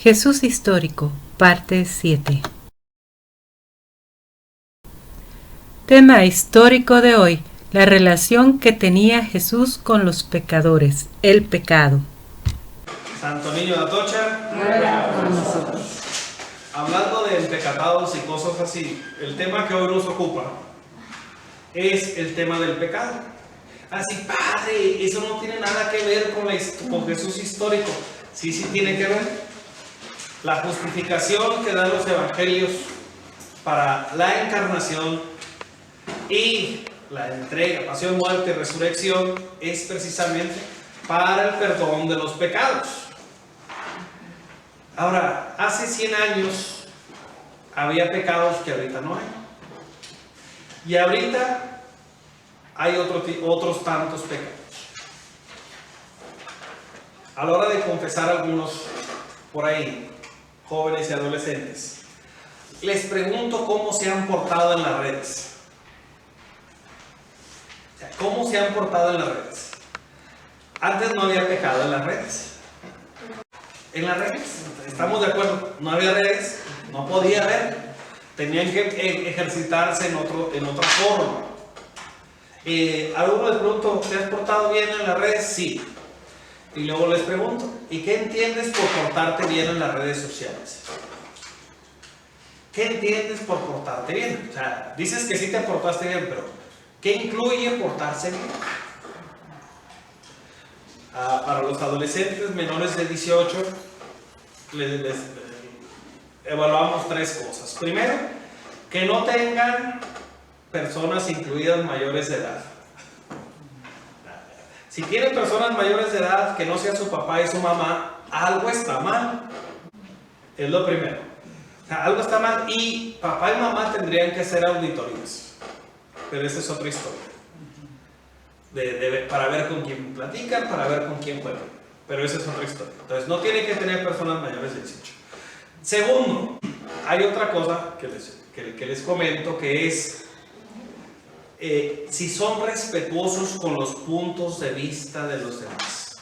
Jesús histórico, parte 7. Tema histórico de hoy: la relación que tenía Jesús con los pecadores, el pecado. Santo Niño de Atocha, Con nosotros. hablando de empecatados y cosas así, el tema que hoy nos ocupa es el tema del pecado. Así, padre, eso no tiene nada que ver con Jesús histórico. Sí, sí tiene que ver. La justificación que dan los evangelios para la encarnación y la entrega, pasión, muerte y resurrección es precisamente para el perdón de los pecados. Ahora, hace 100 años había pecados que ahorita no hay. Y ahorita hay otros tantos pecados. A la hora de confesar algunos por ahí, jóvenes y adolescentes, les pregunto cómo se han portado en las redes. O sea, ¿cómo se han portado en las redes? Antes no había pecado en las redes. En las redes, estamos de acuerdo, no había redes, no podía haber, tenían que ejercitarse en otra forma. A uno les pregunto, ¿te has portado bien en las redes? Sí. Y luego les pregunto, ¿y qué entiendes por portarte bien en las redes sociales? ¿Qué entiendes por portarte bien? O sea, dices que sí te portaste bien, pero ¿qué incluye portarse bien? Para los adolescentes menores de 18 les evaluamos 3 cosas. Primero, que no tengan personas incluidas mayores de edad. Si tienen personas mayores de edad que no sea su papá y su mamá, algo está mal. Es lo primero. O sea, algo está mal y papá y mamá tendrían que hacer auditorías. Pero esa es otra historia. Para ver con quién platican, para ver con quién juegan. Pero esa es otra historia. Entonces, no tienen que tener personas mayores de 18. Segundo, hay otra cosa que les comento, que es si son respetuosos con los puntos de vista de los demás.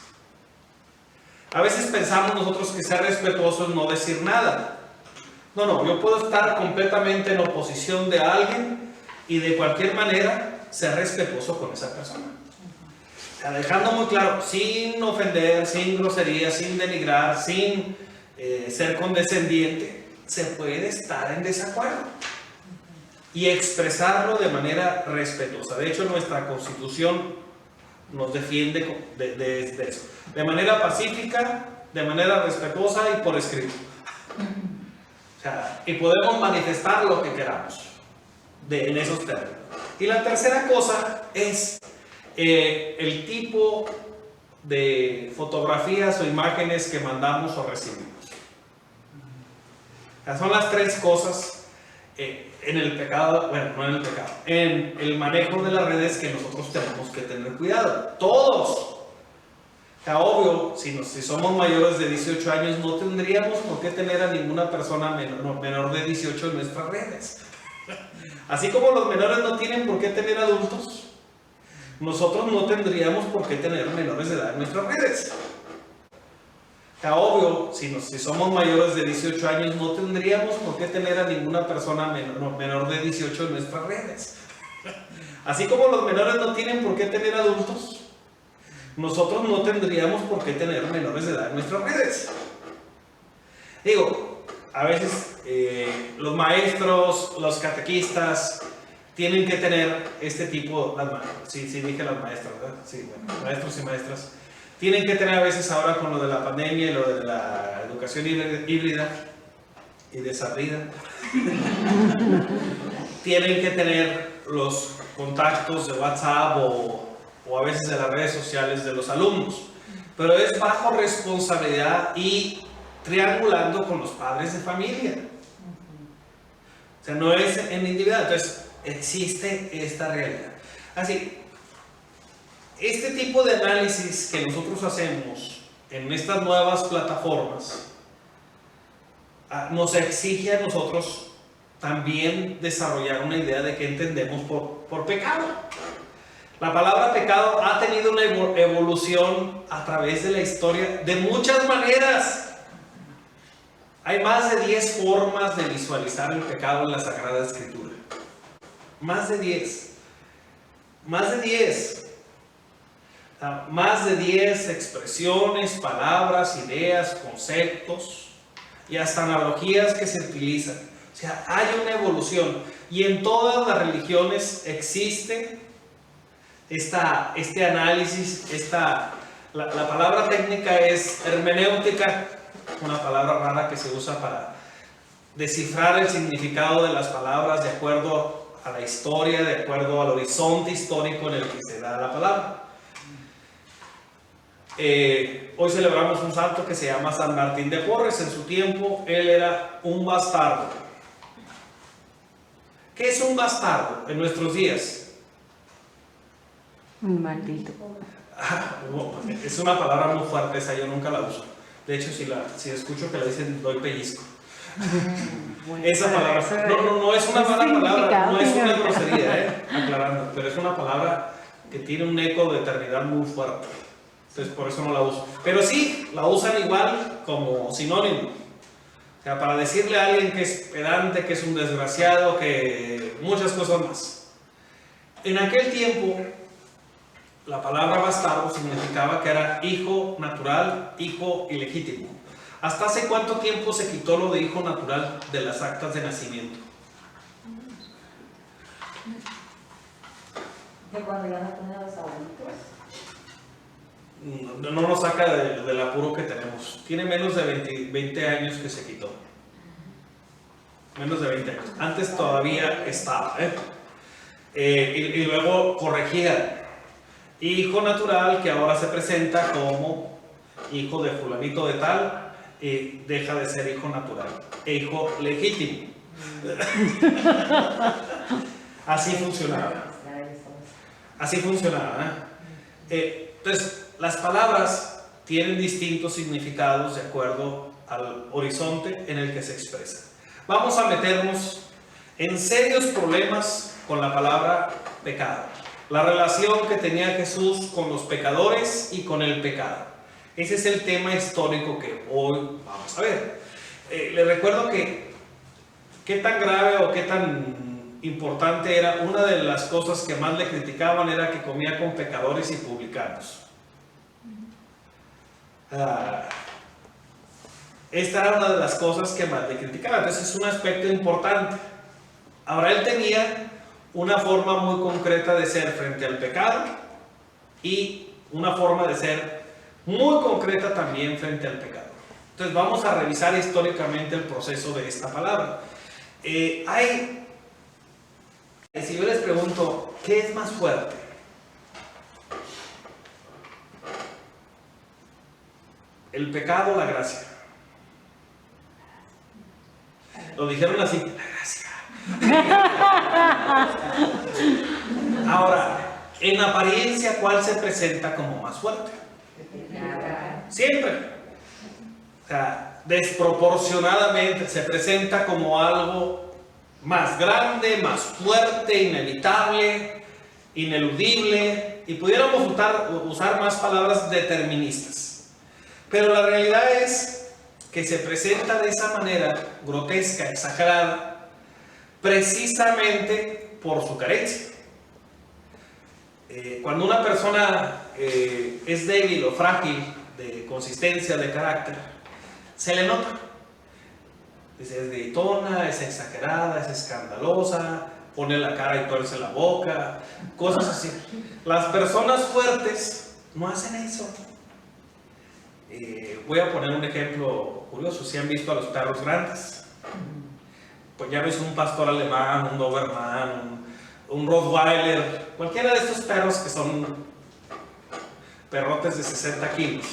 A veces pensamos nosotros que ser respetuoso es no decir nada. No, yo puedo estar completamente en oposición de alguien y de cualquier manera ser respetuoso con esa persona. O sea, dejando muy claro, sin ofender, sin grosería, sin denigrar, sin ser condescendiente, se puede estar en desacuerdo y expresarlo de manera respetuosa. De hecho, nuestra Constitución nos defiende de eso. De manera pacífica, de manera respetuosa y por escrito. O sea, y podemos manifestar lo que queramos en esos términos. Y la tercera cosa es el tipo de fotografías o imágenes que mandamos o recibimos. Son las 3 cosas en el pecado, bueno, no en el pecado, en el manejo de las redes que nosotros tenemos que tener cuidado. Todos. O sea, obvio, si somos mayores de 18 años, no tendríamos por qué tener a ninguna persona menor de 18 en nuestras redes. Así como los menores no tienen por qué tener adultos, nosotros no tendríamos por qué tener menores de edad en nuestras redes. O sea, obvio, si somos mayores de 18 años, no tendríamos por qué tener a ninguna persona menor de 18 en nuestras redes. Así como los menores no tienen por qué tener adultos, nosotros no tendríamos por qué tener menores de edad en nuestras redes. Digo, a veces los maestros, los catequistas tienen que tener este tipo, sí dije las maestras, ¿verdad? Sí, bueno, maestros y maestras tienen que tener a veces ahora con lo de la pandemia y lo de la educación híbrida y desabrida, tienen que tener los contactos de WhatsApp o a veces de las redes sociales de los alumnos, pero es bajo responsabilidad y triangulando con los padres de familia. O sea, no es en individual. Entonces, existe esta realidad. Así, este tipo de análisis que nosotros hacemos en estas nuevas plataformas nos exige a nosotros también desarrollar una idea de qué entendemos por pecado. La palabra pecado ha tenido una evolución a través de la historia de muchas maneras. Hay más de 10 formas de visualizar el pecado en la Sagrada Escritura. Más de 10. Más de 10. Más de 10 expresiones, palabras, ideas, conceptos y hasta analogías que se utilizan. O sea, hay una evolución. Y en todas las religiones existe este análisis, la palabra técnica es hermenéutica, una palabra rara que se usa para descifrar el significado de las palabras de acuerdo a la historia, de acuerdo al horizonte histórico en el que se da la palabra. Hoy celebramos un santo que se llama San Martín de Porres. En su tiempo él era un bastardo. ¿Qué es un bastardo en nuestros días? Un maldito. Es una palabra muy fuerte, esa yo nunca la uso. De hecho, si escucho que la dicen, doy pellizco. Esa palabra, no es una mala palabra, no es una grosería, aclarando, pero es una palabra que tiene un eco de eternidad muy fuerte. Entonces por eso no la uso. Pero sí, la usan igual como sinónimo. O sea, para decirle a alguien que es pedante, que es un desgraciado, que muchas cosas más. En aquel tiempo, la palabra bastardo significaba que era hijo natural, hijo ilegítimo. ¿Hasta hace cuánto tiempo se quitó lo de hijo natural de las actas de nacimiento? De cuando ya no ponen a los abuelitos. No nos saca del apuro que tenemos. Tiene menos de 20 años que se quitó. Menos de 20 años. Antes todavía estaba. Y luego corregía. Hijo natural, que ahora se presenta como hijo de fulanito de tal, deja de ser hijo natural. Hijo legítimo. Así funcionaba. Así funcionaba. Entonces, las palabras tienen distintos significados de acuerdo al horizonte en el que se expresan. Vamos a meternos en serios problemas con la palabra pecado. La relación que tenía Jesús con los pecadores y con el pecado. Ese es el tema histórico que hoy vamos a ver. Les recuerdo que qué tan grave o qué tan importante era, una de las cosas que más le criticaban era que comía con pecadores y publicanos. Esta era una de las cosas que más le criticaban, entonces es un aspecto importante. Ahora, él tenía una forma muy concreta de ser frente al pecado y una forma de ser muy concreta también frente al pecado. Entonces vamos a revisar históricamente el proceso de esta palabra. Si yo les pregunto, ¿qué es más fuerte? ¿El pecado o la gracia? Lo dijeron así, la gracia. Ahora, en apariencia, ¿cuál se presenta como más fuerte? Siempre. O sea, desproporcionadamente se presenta como algo más grande, más fuerte, inevitable, ineludible, y pudiéramos usar más palabras deterministas. Pero la realidad es que se presenta de esa manera grotesca, exagerada, precisamente por su carencia. Cuando una persona es débil o frágil de consistencia, de carácter, se le nota. Es gritona, es exagerada, es escandalosa, pone la cara y tuerce la boca, cosas así. Las personas fuertes no hacen eso. Voy a poner un ejemplo curioso. Si han visto a los perros grandes, pues ya ves un pastor alemán, un doberman, un rottweiler, cualquiera de estos perros que son perrotes de 60 kilos.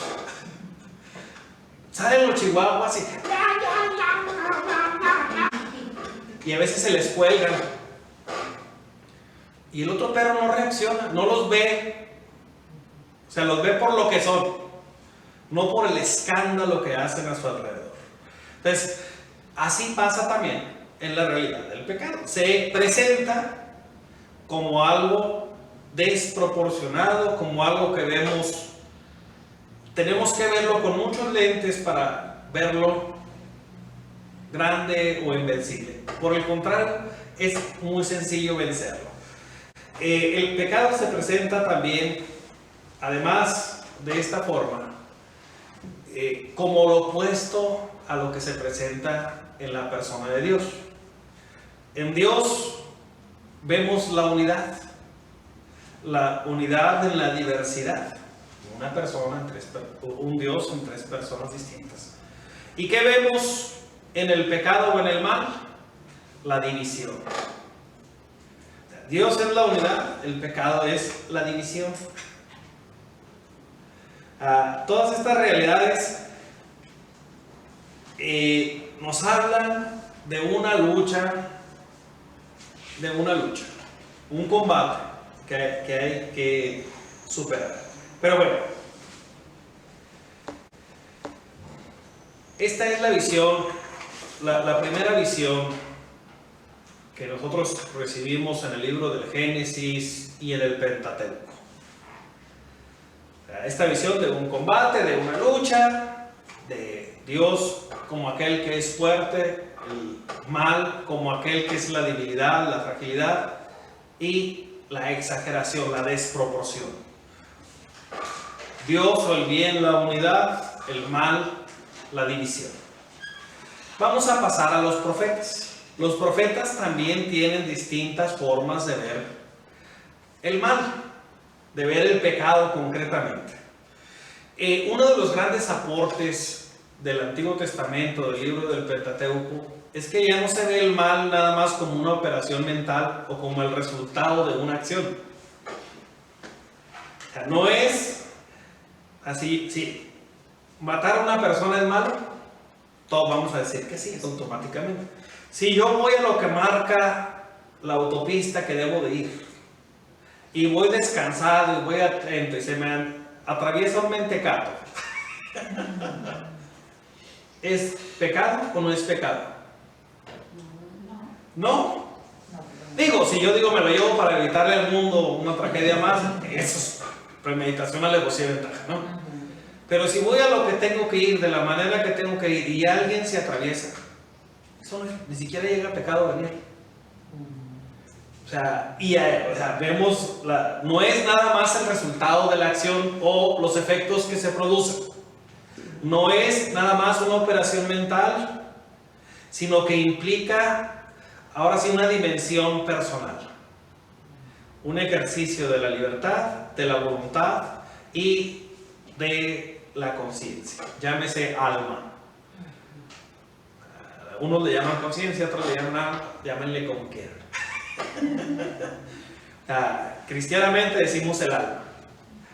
Salen los chihuahuas y a veces se les cuelgan. Y el otro perro no reacciona, no los ve. O sea, los ve por lo que son, no por el escándalo que hacen a su alrededor. Entonces, así pasa también en la realidad del pecado. Se presenta como algo desproporcionado, como algo que vemos, tenemos que verlo con muchos lentes para verlo grande o invencible. Por el contrario, es muy sencillo vencerlo. El pecado se presenta también, además de esta forma, como lo opuesto a lo que se presenta en la persona de Dios. En Dios vemos la unidad en la diversidad. Una persona un Dios en tres personas distintas. ¿Y qué vemos en el pecado o en el mal? La división. Dios es la unidad, el pecado es la división. Todas estas realidades nos hablan de una lucha, un combate que hay que superar. Pero bueno, esta es la visión, la primera visión que nosotros recibimos en el libro del Génesis y en el Pentateuco. Esta visión de un combate, de una lucha, de Dios como aquel que es fuerte, el mal como aquel que es la debilidad, la fragilidad y la exageración, la desproporción. Dios o el bien, la unidad, el mal, la división. Vamos a pasar a los profetas. Los profetas también tienen distintas formas de ver el mal, de ver el pecado concretamente. Uno de los grandes aportes del Antiguo Testamento, del libro del Pentateuco, es que ya no se ve el mal nada más como una operación mental o como el resultado de una acción. O sea, no es así, sí, matar a una persona es malo, todos vamos a decir que sí, es automáticamente. Si yo voy a lo que marca la autopista que debo de ir, y voy descansado y voy atento y se me atraviesa un mentecato, ¿es pecado o no es pecado? No. Digo, si yo digo me lo llevo para evitarle al mundo una tragedia más, eso es premeditación, alevosía y ventaja, ¿no? Pero si voy a lo que tengo que ir, de la manera que tengo que ir, y alguien se atraviesa, eso ni siquiera llega a pecado venir. O sea, vemos, no es nada más el resultado de la acción o los efectos que se producen. No es nada más una operación mental, sino que implica, ahora sí, una dimensión personal. Un ejercicio de la libertad, de la voluntad y de la conciencia. Llámese alma. Unos le llaman conciencia, otros le llaman alma, llámenle como quieran. Cristianamente decimos el alma,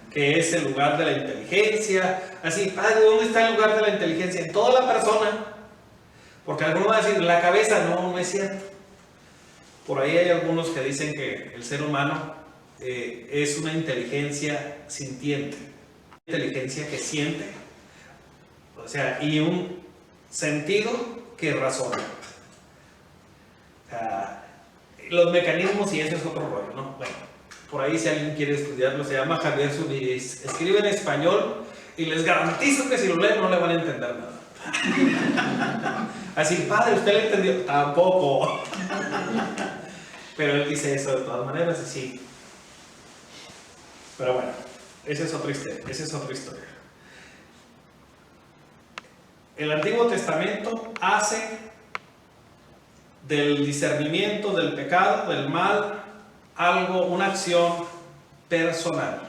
que es el lugar de la inteligencia. Así, ¿dónde está el lugar de la inteligencia? En toda la persona. Porque algunos van a decir, la cabeza, no es cierto. Por ahí hay algunos que dicen que el ser humano es una inteligencia sintiente, inteligencia que siente, o sea, y un sentido que razona. Los mecanismos, y eso es otro rollo, ¿no? Bueno, por ahí si alguien quiere estudiarlo, se llama Javier Zubiri, escribe en español y les garantizo que si lo leen no le van a entender nada. Así, padre, ¿usted le entendió? Tampoco. Pero él dice eso de todas maneras y sí. Pero bueno, esa es otra historia. El Antiguo Testamento hace del discernimiento del pecado, del mal, una acción personal.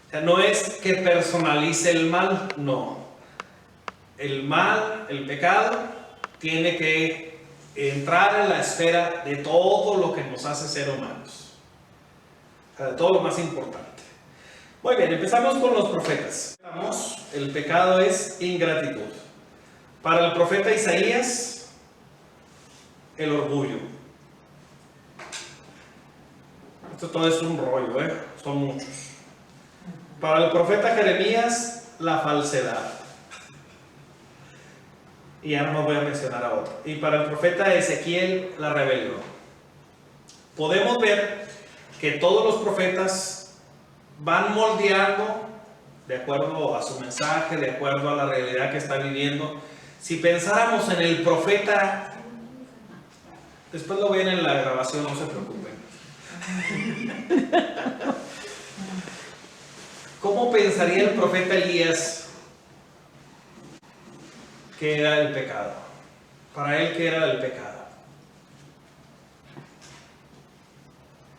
O sea, no es que personalice el mal, no. El mal, el pecado, tiene que entrar en la esfera de todo lo que nos hace ser humanos. O sea, de todo lo más importante. Muy bien, empezamos con los profetas. El pecado es ingratitud. Para el profeta Isaías, el orgullo. Esto todo es un rollo, son muchos. Para el profeta Jeremías, la falsedad. Y ahora no voy a mencionar a otro. Y para el profeta Ezequiel, la rebelión. Podemos ver que todos los profetas van moldeando de acuerdo a su mensaje, de acuerdo a la realidad que está viviendo, Si pensáramos en el profeta, después lo ven en la grabación, no se preocupen. ¿Cómo pensaría el profeta Elías que era el pecado? Para él, ¿qué era el pecado?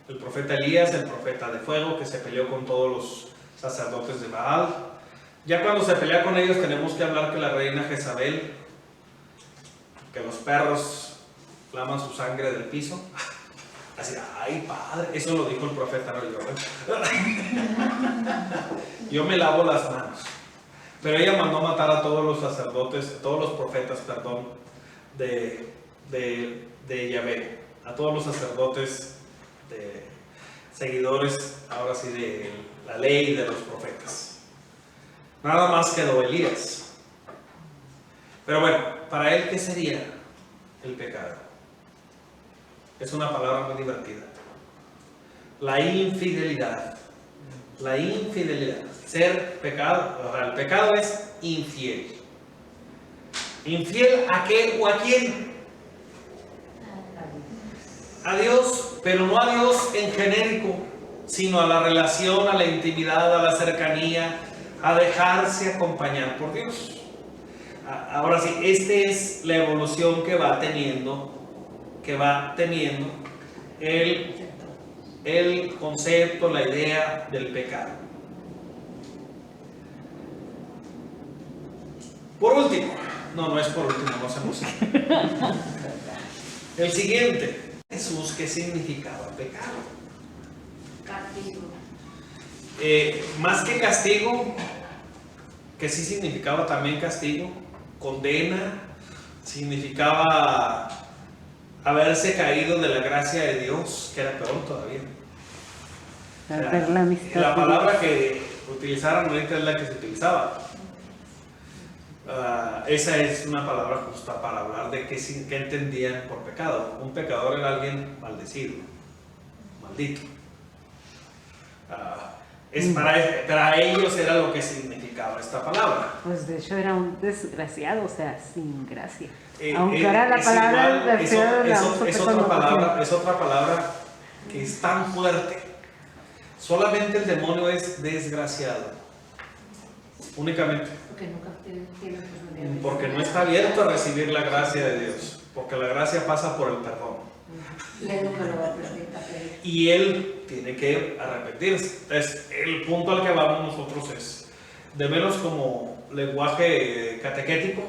El profeta Elías, el profeta de fuego que se peleó con todos los sacerdotes de Baal. Ya cuando se pelea con ellos tenemos que hablar que la reina Jezabel, que los perros laman su sangre del piso. Así, ay padre, eso lo dijo el profeta, no yo. Yo me lavo las manos. Pero ella mandó matar a todos los sacerdotes, todos los profetas, perdón, de Yahvé, a todos los sacerdotes, de seguidores, ahora sí, de la ley de los profetas. Nada más quedó Elías. Pero bueno, para él, ¿qué sería el pecado? Es una palabra muy divertida. La infidelidad. La infidelidad. Ser pecado, o sea, el pecado es infiel. ¿Infiel a qué o a quién? A Dios, pero no a Dios en genérico, sino a la relación, a la intimidad, a la cercanía, a dejarse acompañar por Dios. Ahora sí, esta es la evolución que va teniendo el concepto, la idea del pecado. Por último, no es por último, no se emocione. El siguiente, Jesús, ¿qué significaba pecado? Castigo. Más que castigo, que sí significaba también castigo, condena, significaba haberse caído de la gracia de Dios, que era peor todavía. La palabra que utilizaron ahorita es la que se utilizaba. Esa es una palabra justa para hablar de qué entendían por pecado. Un pecador era alguien maldecido, maldito. Para ellos era lo que significaba esta palabra. Pues de hecho era un desgraciado, o sea, sin gracia. Aunque ahora la palabra es otra palabra que es tan fuerte. Solamente el demonio es desgraciado. Únicamente. Porque no está abierto a recibir la gracia de Dios. Porque la gracia pasa por el perdón. Y él tiene que arrepentirse. Entonces, el punto al que vamos nosotros es, de menos como lenguaje catequético,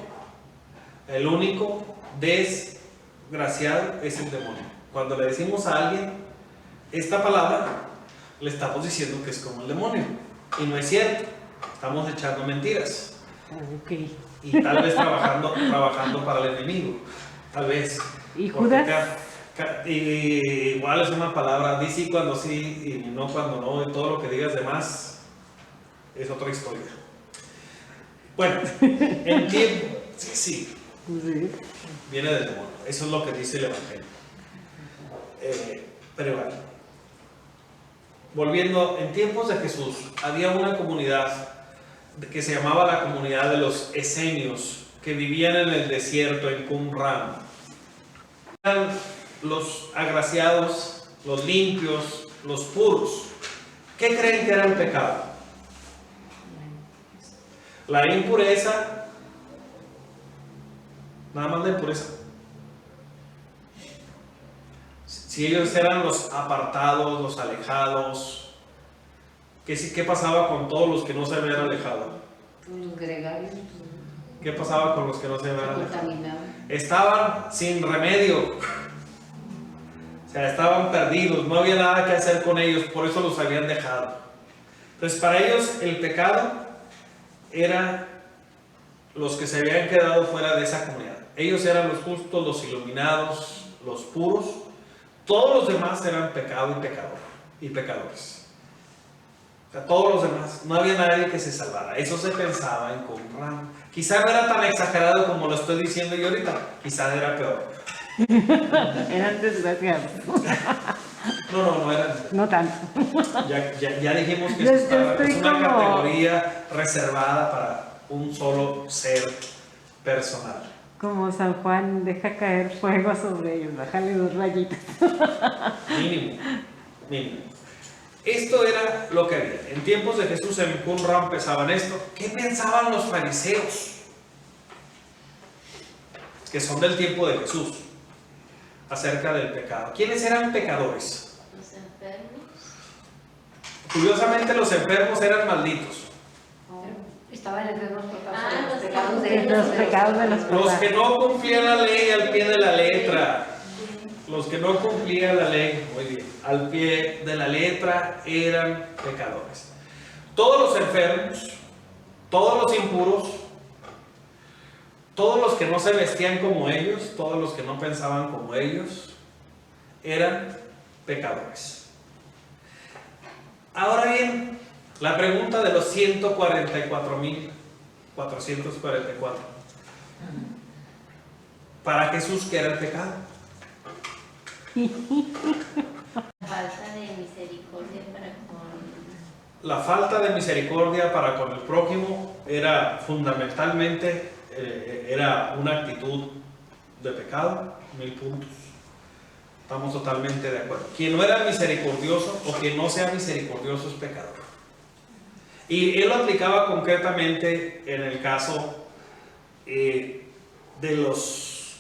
el único desgraciado es el demonio. Cuando le decimos a alguien esta palabra, le estamos diciendo que es como el demonio. Y no es cierto. Estamos echando mentiras. Okay. Y tal vez trabajando para el enemigo. Tal vez. ¿Y Judas? Igual es una palabra, di sí cuando sí y no cuando no, y todo lo que digas de más es otra historia. Bueno, en tiempo, sí, viene del demonio, eso es lo que dice el Evangelio. Pero bueno, volviendo, en tiempos de Jesús había una comunidad que se llamaba la comunidad de los esenios, que vivían en el desierto, en Qumran. Eran los agraciados, los limpios, los puros. ¿Qué creen que era el pecado? La impureza, nada más la impureza. Si ellos eran los apartados, los alejados, ¿qué pasaba con todos los que no se habían alejado? Los gregarios. ¿Qué pasaba con los que no se habían alejado? Contaminados. Estaban sin remedio. O sea, estaban perdidos, no había nada que hacer con ellos, por eso los habían dejado. Entonces, para ellos el pecado era los que se habían quedado fuera de esa comunidad. Ellos eran los justos, los iluminados, los puros. Todos los demás eran pecado y pecadores. O sea, todos los demás, no había nadie que se salvara. Eso se pensaba en Qumran. Quizá no era tan exagerado como lo estoy diciendo yo ahorita, quizá era peor. Eran desgraciados. No eran. No tanto. Ya dijimos que Yo es una estoy como... categoría reservada para un solo ser personal. Como San Juan, deja caer fuego sobre ellos, bájale 2 rayitas. Mínimo. Esto era lo que había. En tiempos de Jesús en Qumran pensaban esto. ¿Qué pensaban los fariseos? Que son del tiempo de Jesús, acerca del pecado. ¿Quiénes eran pecadores? Los enfermos. Curiosamente, los enfermos eran malditos. Estaban enfermos por causa de los los pecados pecados de los Los papás. que no cumplían la ley al pie de la letra. Los que no cumplían la ley, muy bien, al pie de la letra eran pecadores. Todos los enfermos, todos los impuros, todos los que no se vestían como ellos, todos los que no pensaban como ellos, eran pecadores. Ahora bien, la pregunta de los 144.444. Para Jesús, ¿qué era el pecado? Falta de misericordia para con... La falta de misericordia para con el prójimo era fundamentalmente era una actitud de pecado. 1000 puntos. Estamos totalmente de acuerdo. Quien no era misericordioso o quien no sea misericordioso es pecador. Y él lo aplicaba concretamente en el caso de los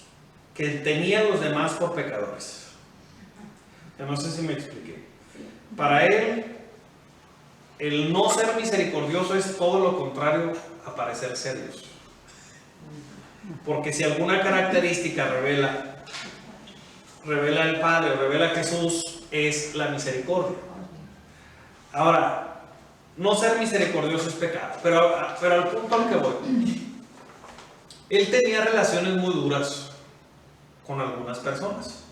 que tenían los demás por pecadores. Ya no sé si me expliqué. Para él, el no ser misericordioso es todo lo contrario a parecerse a Dios. Porque si alguna característica revela el Padre o revela a Jesús, es la misericordia. Ahora, no ser misericordioso es pecado, pero al punto al que voy, él tenía relaciones muy duras con algunas personas.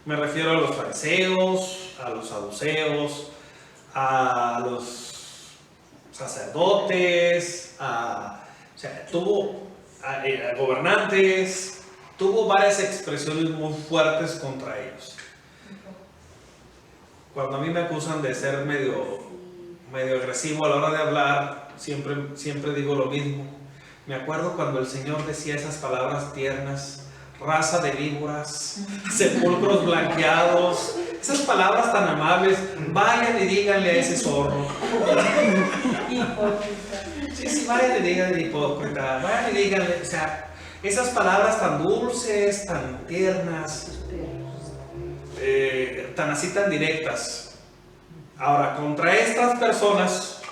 Me refiero a los fariseos, a los saduceos, a los sacerdotes, tuvo a gobernantes, tuvo varias expresiones muy fuertes contra ellos. Cuando a mí me acusan de ser medio agresivo a la hora de hablar, siempre digo lo mismo. Me acuerdo cuando el Señor decía esas palabras tiernas: raza de víboras, sepulcros blanqueados, esas palabras tan amables. Vayan y díganle a ese zorro. Sí, vayan y díganle hipócrita, vayan y díganle, o sea, esas palabras tan dulces, tan tiernas, tan así, tan directas. Ahora, contra estas personas,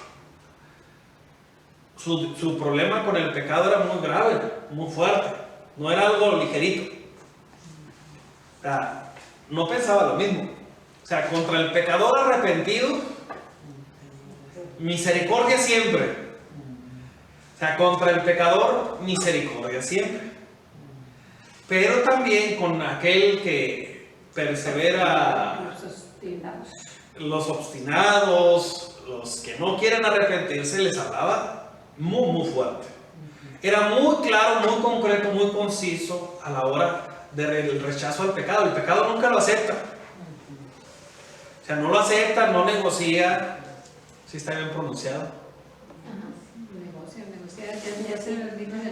su problema con el pecado era muy grave, muy fuerte, no era algo ligerito. O sea, no pensaba lo mismo. O sea, contra el pecador arrepentido, misericordia siempre. O sea, contra el pecador, misericordia siempre. Pero también con aquel que persevera, los obstinados, los que no quieren arrepentirse, les hablaba muy fuerte. Era muy claro, muy concreto, muy conciso a la hora del rechazo al pecado. El pecado nunca lo acepta. O sea, no lo acepta, no negocia. ¿Sí está bien pronunciado?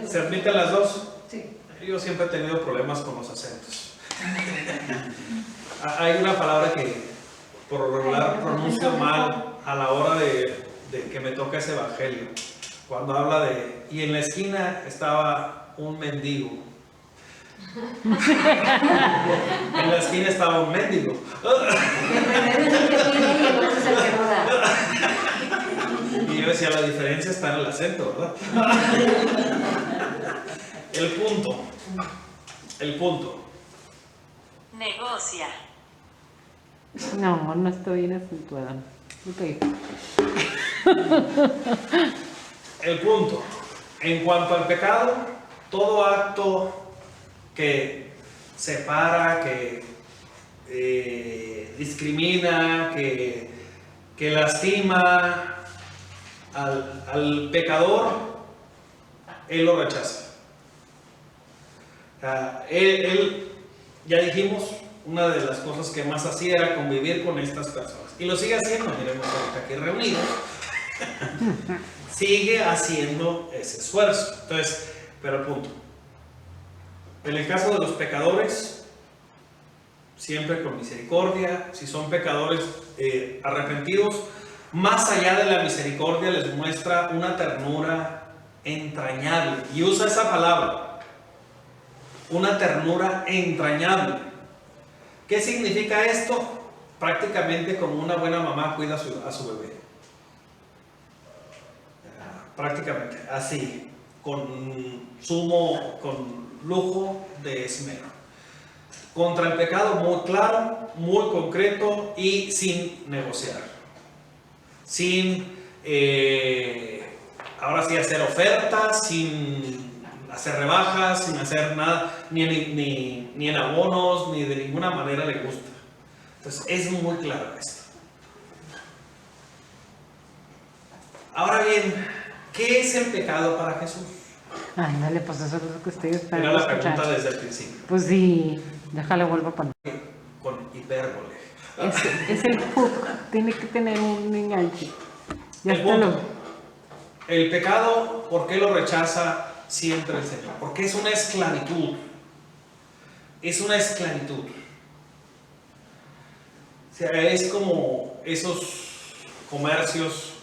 ¿Se admiten las dos? Sí. Yo siempre he tenido problemas con los acentos. Hay una palabra que por lo regular pronuncio mal a la hora de que me toca ese evangelio. Cuando habla de, y en la esquina estaba un mendigo. En la esquina estaba un mendigo. Y yo decía, la diferencia está en el acento, ¿verdad? El punto. Negocia. No estoy bien acentuada. Okay. El punto. En cuanto al pecado, todo acto que separa, que discrimina, que lastima al pecador, él lo rechaza. Él, ya dijimos, una de las cosas que más hacía era convivir con estas personas. Y lo sigue haciendo, miremos ahorita aquí reunidos. Sigue haciendo ese esfuerzo. Entonces, Pero punto. En el caso de los pecadores, siempre con misericordia. Si son pecadores arrepentidos, más allá de la misericordia les muestra una ternura entrañable. Y usa esa palabra, una ternura entrañable. ¿Qué significa esto? Prácticamente como una buena mamá cuida a su bebé. Prácticamente así, con lujo de esmero. Contra el pecado muy claro, muy concreto y sin negociar. Sin, ahora sí, hacer ofertas, sin hacer rebajas, sin hacer nada, ni en abonos, ni de ninguna manera le gusta. Entonces es muy claro esto. Ahora bien, ¿qué es el pecado para Jesús? Ándale, pues eso es lo que ustedes están Era la escuchando. pregunta desde el principio. Pues sí, déjale vuelvo a poner. Con hipérbole. Es el hook, tiene que tener un enganche. Ya El está punto. El pecado, ¿por qué lo rechaza siempre el Señor? Porque es una esclavitud. Es una esclavitud. O sea, es como esos comercios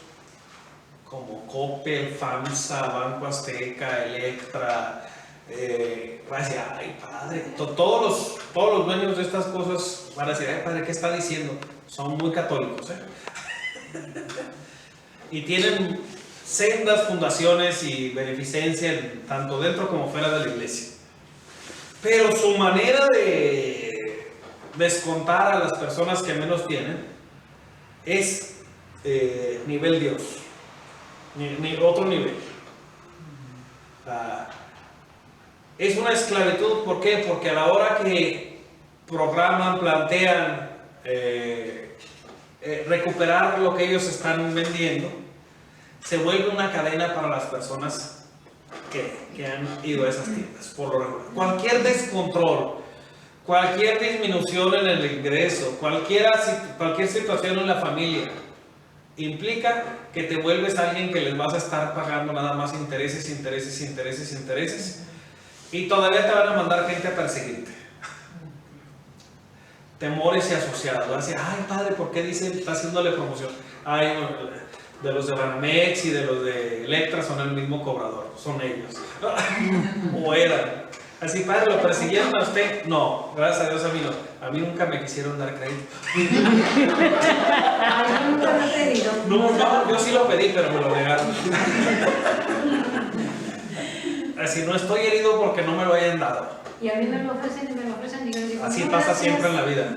como Coppel, FAMSA, Banco Azteca, Electra. Va a decir, ay padre, todos los dueños de estas cosas van a decir, ay padre, ¿qué está diciendo? Son muy católicos, y tienen sendas fundaciones y beneficencia tanto dentro como fuera de la iglesia. Pero su manera de descontar a las personas que menos tienen es nivel Dios, ni otro nivel. Es una esclavitud. ¿Por qué? Porque a la hora que programan, plantean recuperar lo que ellos están vendiendo, se vuelve una cadena para las personas que han ido a esas tiendas. Por lo regular, cualquier descontrol, cualquier disminución en el ingreso, cualquier situación en la familia, implica que te vuelves alguien que les vas a estar pagando nada más intereses, y todavía te van a mandar gente a perseguirte. Temores y asociados. Van a decir, ay padre, ¿por qué dice, está haciéndole promoción? Ay, de los de Banamex y de los de Electra son el mismo cobrador, son ellos. O eran. Así, padre, ¿lo persiguieron a usted? No, gracias a Dios a mí no. A mí nunca me quisieron dar crédito. Ay, nunca lo he pedido. No, yo sí lo pedí, pero me lo negaron. Así, no estoy herido porque no me lo hayan dado. Y a mí me lo ofrecen y me lo ofrecen. Digo, así no, pasa gracias. siempre en la vida.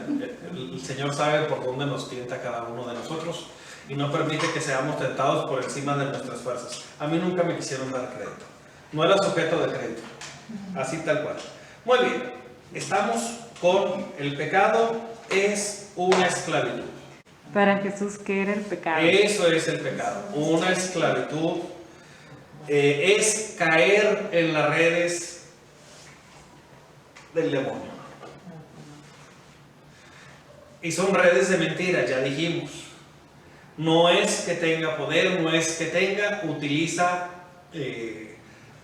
El Señor sabe por dónde nos tienta cada uno de nosotros y no permite que seamos tentados por encima de nuestras fuerzas. A mí nunca me quisieron dar crédito. No era sujeto de crédito. Así tal cual. Muy bien. Estamos con el pecado es una esclavitud. Para Jesús, ¿qué era el pecado? Eso es el pecado. Una esclavitud. Es caer en las redes del demonio. Y son redes de mentira, ya dijimos. No es que tenga poder, no es que utiliza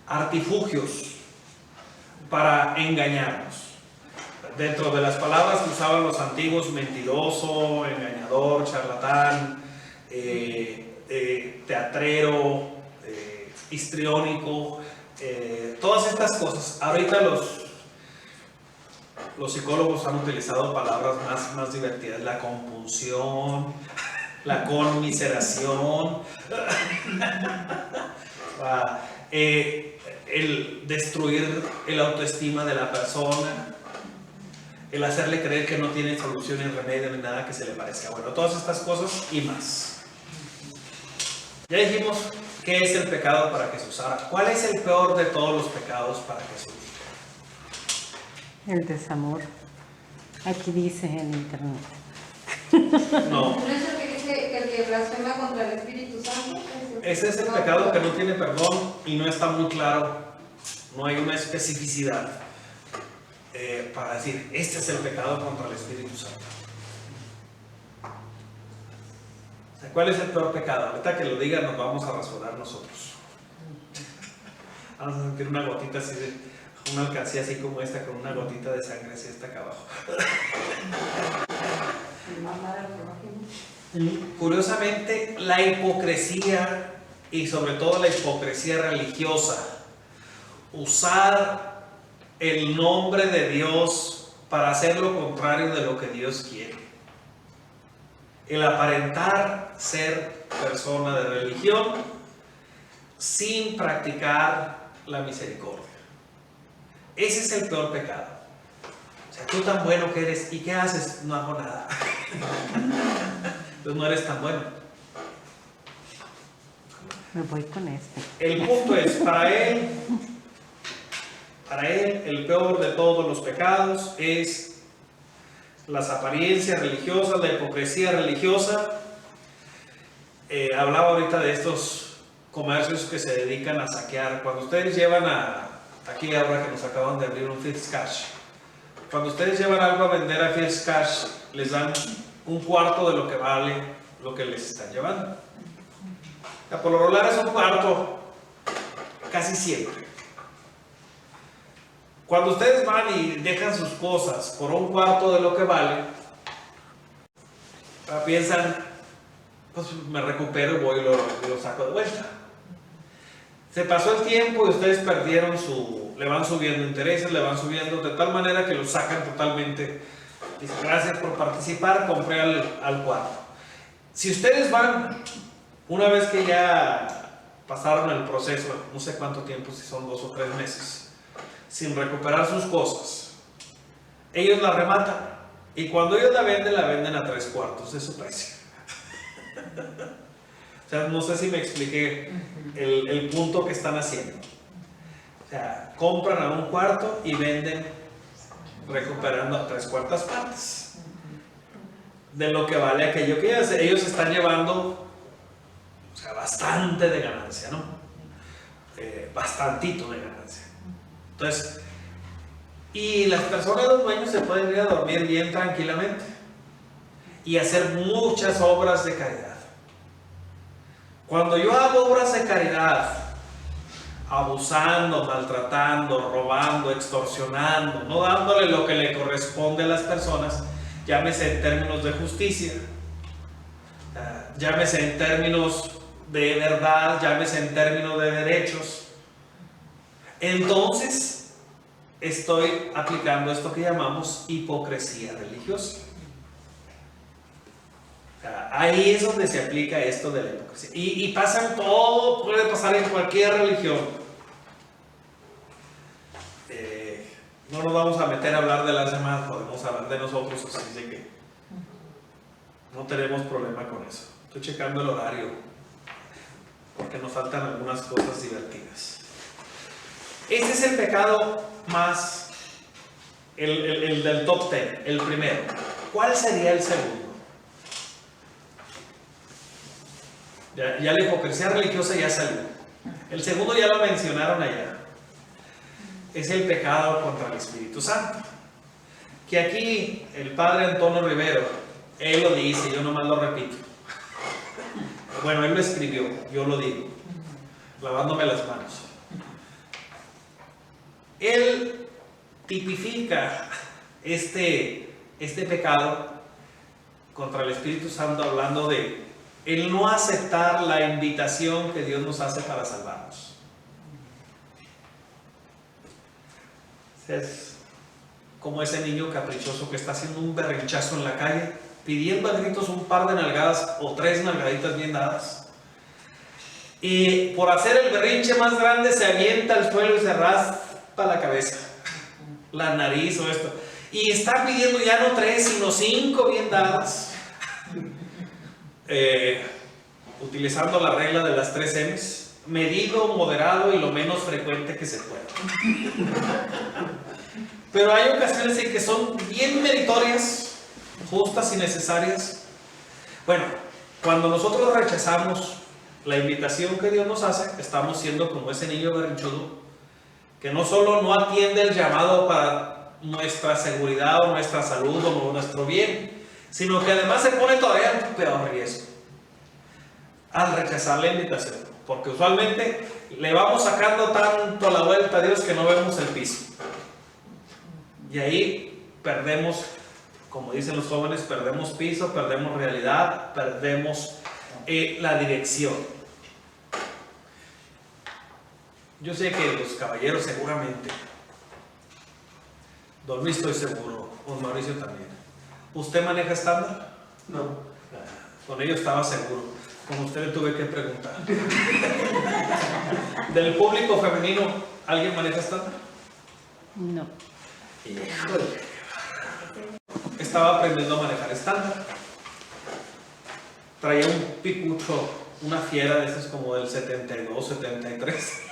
artilugios para engañarnos. Dentro de las palabras que usaban los antiguos, mentiroso, engañador, charlatán, teatrero, histriónico, todas estas cosas. Ahorita los psicólogos han utilizado palabras más divertidas: la compunción, la conmiseración, el destruir el autoestima de la persona, el hacerle creer que no tiene solución ni remedio ni nada que se le parezca. Bueno, todas estas cosas y más. Ya dijimos qué es el pecado para Jesús. Ahora, ¿cuál es el peor de todos los pecados para Jesús? El desamor. Aquí dice en internet. No. ¿No es el que dice que el que blasfema contra el Espíritu Santo? Ese es el pecado que no tiene perdón y no está muy claro. No hay una especificidad para decir, este es el pecado contra el Espíritu Santo. ¿Cuál es el peor pecado? Ahorita que lo digan nos vamos a rasurar nosotros. Vamos a sentir una gotita así de, una alcancía así como esta, con una gotita de sangre así hasta acá abajo. Curiosamente, la hipocresía, y sobre todo la hipocresía religiosa, usar el nombre de Dios para hacer lo contrario de lo que Dios quiere. El aparentar ser persona de religión sin practicar la misericordia. Ese es el peor pecado. O sea, tú tan bueno que eres, ¿y qué haces? No hago nada. Entonces no eres tan bueno. Me voy con este. El punto es, para él, el peor de todos los pecados es las apariencias religiosas, la hipocresía religiosa. Hablaba ahorita de estos comercios que se dedican a saquear. Cuando ustedes llevan aquí ahora que nos acaban de abrir un First Cash, cuando ustedes llevan algo a vender a First Cash, les dan un cuarto de lo que vale lo que les están llevando. O sea, por lo regular es un cuarto casi siempre. Cuando ustedes van y dejan sus cosas por un cuarto de lo que vale, piensan, pues me recupero y voy y lo saco de vuelta. Se pasó el tiempo y ustedes perdieron le van subiendo intereses, le van subiendo de tal manera que lo sacan totalmente. Dicen, gracias por participar, compré al cuarto. Si ustedes van, una vez que ya pasaron el proceso, no sé cuánto tiempo, si son 2 o 3 meses, sin recuperar sus cosas, ellos la rematan, y cuando ellos la venden a 3/4 de su precio. O sea, no sé si me expliqué el punto que están haciendo. O sea, compran a 1/4 y venden recuperando a 3/4 partes de lo que vale aquello que ellos están llevando. O sea, bastante de ganancia, ¿no? Bastantito de ganancia. Entonces, y las personas, los dueños, se pueden ir a dormir bien tranquilamente y hacer muchas obras de caridad. Cuando yo hago obras de caridad, abusando, maltratando, robando, extorsionando, no dándole lo que le corresponde a las personas, llámese en términos de justicia, llámese en términos de verdad, llámese en términos de derechos, entonces estoy aplicando esto que llamamos hipocresía religiosa. Ahí es donde se aplica esto de la hipocresía. Y pasa en todo, puede pasar en cualquier religión. No nos vamos a meter a hablar de las demás, podemos hablar de nosotros, así de que no tenemos problema con eso. Estoy checando el horario porque nos faltan algunas cosas divertidas. Este es el pecado más, el del top 10, el primero. ¿Cuál sería el segundo? Ya la hipocresía religiosa ya salió. El segundo ya lo mencionaron allá. Es el pecado contra el Espíritu Santo. Que aquí el padre Antonio Rivero, él lo dice, yo nomás lo repito. Bueno, él lo escribió, yo lo digo, lavándome las manos. Él tipifica este pecado contra el Espíritu Santo hablando de el no aceptar la invitación que Dios nos hace para salvarnos. Es como ese niño caprichoso que está haciendo un berrinchazo en la calle, pidiendo a gritos un par de nalgadas o 3 nalgaditas bien dadas. Y por hacer el berrinche más grande se avienta al suelo y se raspa la cabeza, la nariz o esto. Y está pidiendo ya no 3, sino 5 bien dadas. Utilizando la regla de las 3 M's: medido, moderado y lo menos frecuente que se pueda. Pero hay ocasiones en que son bien meritorias, justas y necesarias. Bueno, cuando nosotros rechazamos la invitación que Dios nos hace, estamos siendo como ese niño berrinchudo que no solo no atiende el llamado para nuestra seguridad o nuestra salud o nuestro bien, sino que además se pone todavía en peor riesgo. al rechazar la invitación, porque usualmente le vamos sacando tanto la vuelta a Dios que no vemos el piso, y ahí perdemos, como dicen los jóvenes, perdemos piso, perdemos realidad, perdemos la dirección. Yo sé que los caballeros seguramente, Don Luis estoy seguro, Don Mauricio también. ¿Usted maneja estándar? No. Con ello estaba seguro. Con usted le tuve que preguntar. ¿Del público femenino alguien maneja estándar? No. Híjole. Estaba aprendiendo a manejar estándar. Traía un picucho, una fiera de esas como del 72, 73.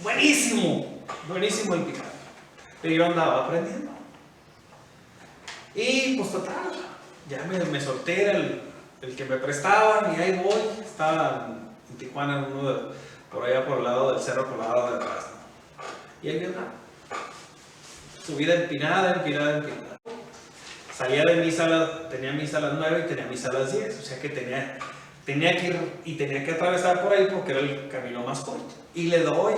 Buenísimo, buenísimo el picado. Pero yo andaba aprendiendo. Y pues total, ya me solté, era el que me prestaban, y ahí voy. Estaba en Tijuana, por allá por el lado del Cerro Colorado de atrás, ¿no? Y ahí andaba. Subida empinada. Salía de misa, tenía misa a las 9 y tenía misa a las 10. O sea que tenía que ir y tenía que atravesar por ahí porque era el camino más corto. Y le doy.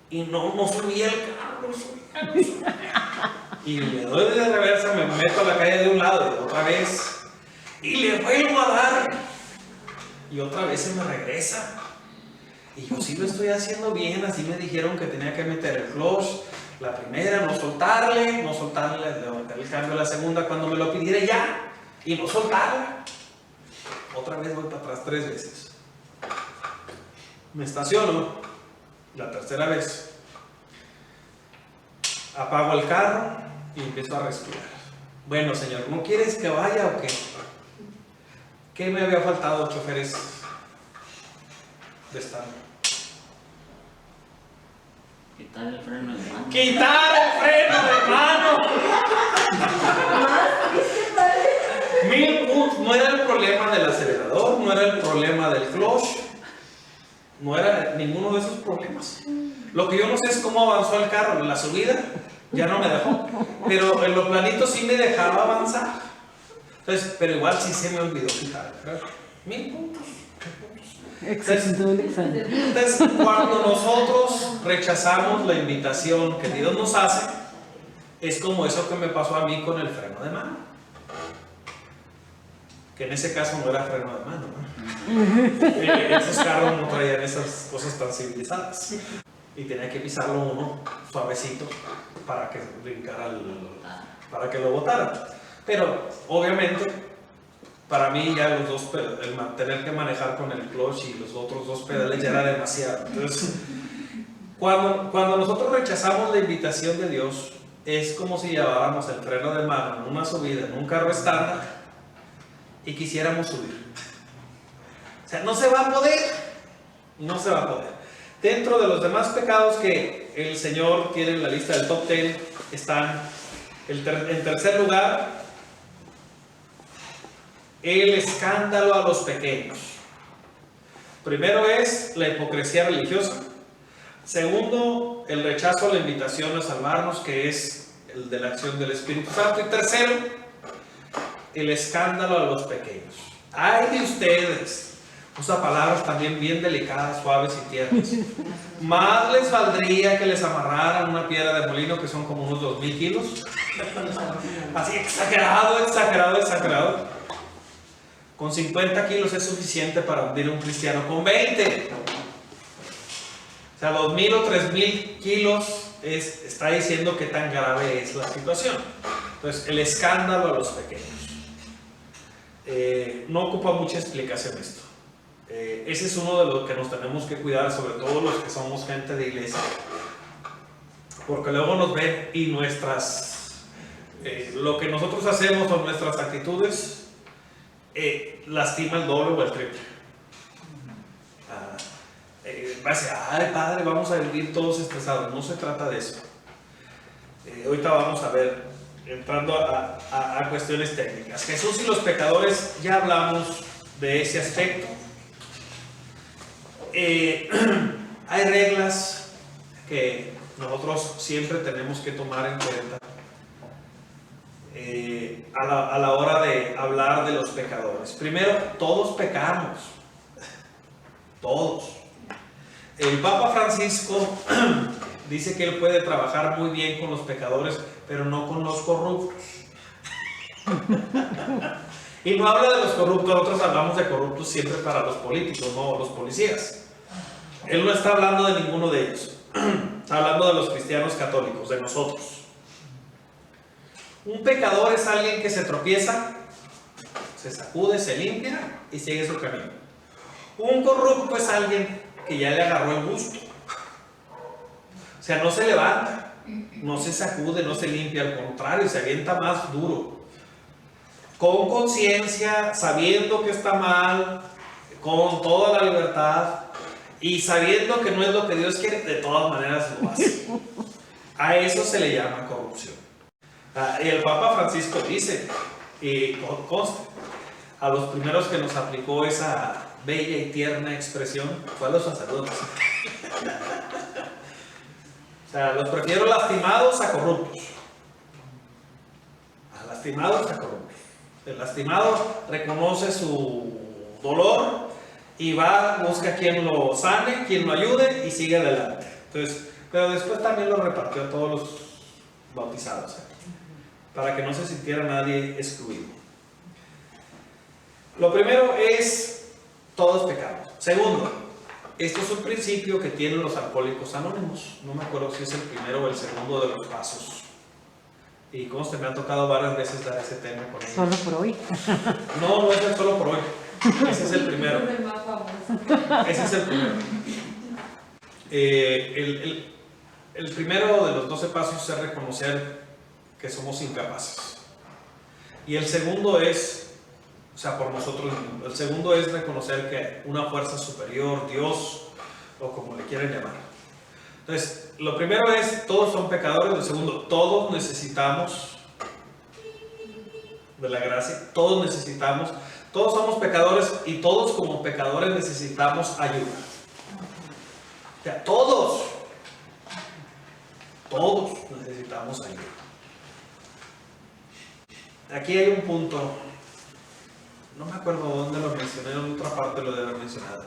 Y no subía el carro, no subía. Y le doy de reversa, me meto a la calle de un lado y otra vez. Y le vuelvo a dar. Y otra vez se me regresa. Y yo sí lo estoy haciendo bien, así me dijeron que tenía que meter el clutch. La primera, no soltarle, levantar el cambio a la segunda cuando me lo pidiera ya. Y no soltarla. Otra vez voy para atrás 3 veces. Me estaciono. La tercera vez. Apago el carro y empiezo a respirar. Bueno, señor, ¿no quieres que vaya o qué? ¿Qué me había faltado, choferes de estar? Quitar el freno de mano. ¡Quitar el freno de mano! 1000 puntos. No era el problema del acelerador, no era el problema del clutch, no era ninguno de esos problemas. Lo que yo no sé es cómo avanzó el carro. En la subida ya no me dejó, pero en los planitos sí me dejaba avanzar. Entonces, pero igual sí se me olvidó quitar el freno. 1000 puntos. Entonces, cuando nosotros rechazamos la invitación que Dios nos hace, es como eso que me pasó a mí con el freno de mano. Que en ese caso no era freno de mano, ¿no? Esos carros no traían esas cosas tan civilizadas. Y tenía que pisarlo uno suavecito para que brincara, para que lo botara. Pero, obviamente, para mí ya los dos, el tener que manejar con el clutch y los otros 2 pedales ya era demasiado. Entonces, cuando nosotros rechazamos la invitación de Dios, es como si lleváramos el freno de mano en una subida, en un carro estándar, y quisiéramos subir. O sea, no se va a poder. No se va a poder. Dentro de los demás pecados que el Señor tiene en la lista del top 10, están en tercer lugar, el escándalo a los pequeños. Primero es la hipocresía religiosa. Segundo, el rechazo a la invitación a salvarnos, que es el de la acción del Espíritu Santo. Y tercero, el escándalo a los pequeños. ¡Ay de ustedes! Usa palabras también bien delicadas, suaves y tiernas. Más les valdría que les amarraran una piedra de molino, que son como unos 2000 kilos. Así exagerado. Con 50 kilos es suficiente para hundir a un cristiano con 20. O sea, 2000 o 3000 kilos está diciendo qué tan grave es la situación. Entonces, el escándalo a los pequeños. No ocupa mucha explicación esto. Ese es uno de los que nos tenemos que cuidar, sobre todo los que somos gente de iglesia. Porque luego nos ven y lo que nosotros hacemos o nuestras actitudes lastima el doble o el triple. Va a decir, ay padre, vamos a vivir todos estresados. No se trata de eso. Ahorita vamos a ver, entrando a cuestiones técnicas. Jesús y los pecadores, ya hablamos de ese aspecto. Hay reglas que nosotros siempre tenemos que tomar en cuenta a la hora de hablar de los pecadores. Primero, todos pecamos. Todos. El Papa Francisco dice que él puede trabajar muy bien con los pecadores, pero no con los corruptos. Y no habla de los corruptos, nosotros hablamos de corruptos siempre para los políticos, no los policías. Él no está hablando de ninguno de ellos. Está hablando de los cristianos católicos, de nosotros. Un pecador es alguien que se tropieza, se sacude, se limpia y sigue su camino. Un corrupto es alguien que ya le agarró el gusto. O sea, no se levanta, no se sacude, no se limpia, al contrario, se avienta más duro. Con conciencia, sabiendo que está mal, con toda la libertad y sabiendo que no es lo que Dios quiere, de todas maneras lo hace. A eso se le llama corrupción. Y el Papa Francisco dice, y conste, a los primeros que nos aplicó esa bella y tierna expresión fue a los sacerdotes. O sea, los prefiero lastimados a corruptos. A lastimados a corruptos. El lastimado reconoce su dolor y va, busca quien lo sane, quien lo ayude y sigue adelante. Entonces, pero después también lo repartió a todos los bautizados, para que no se sintiera nadie excluido. Lo primero es, todos pecamos. Segundo, esto es un principio que tienen los alcohólicos anónimos. No me acuerdo si es el primero o el segundo de los pasos. Y conste, me ha tocado varias veces dar ese tema con ellos. Solo por hoy. No, no es el solo por hoy. Ese es el primero. Ese es el primero. El primero de los 12 pasos es reconocer que somos incapaces. Y el segundo es, o sea, por nosotros mismos. El segundo es reconocer que una fuerza superior, Dios, o como le quieran llamar. Entonces, lo primero es, todos son pecadores. Lo segundo, todos necesitamos de la gracia. Todos necesitamos, todos somos pecadores y todos como pecadores necesitamos ayuda. O sea, todos necesitamos ayuda. Aquí hay un punto, no me acuerdo dónde lo mencioné, en otra parte lo debo haber mencionado.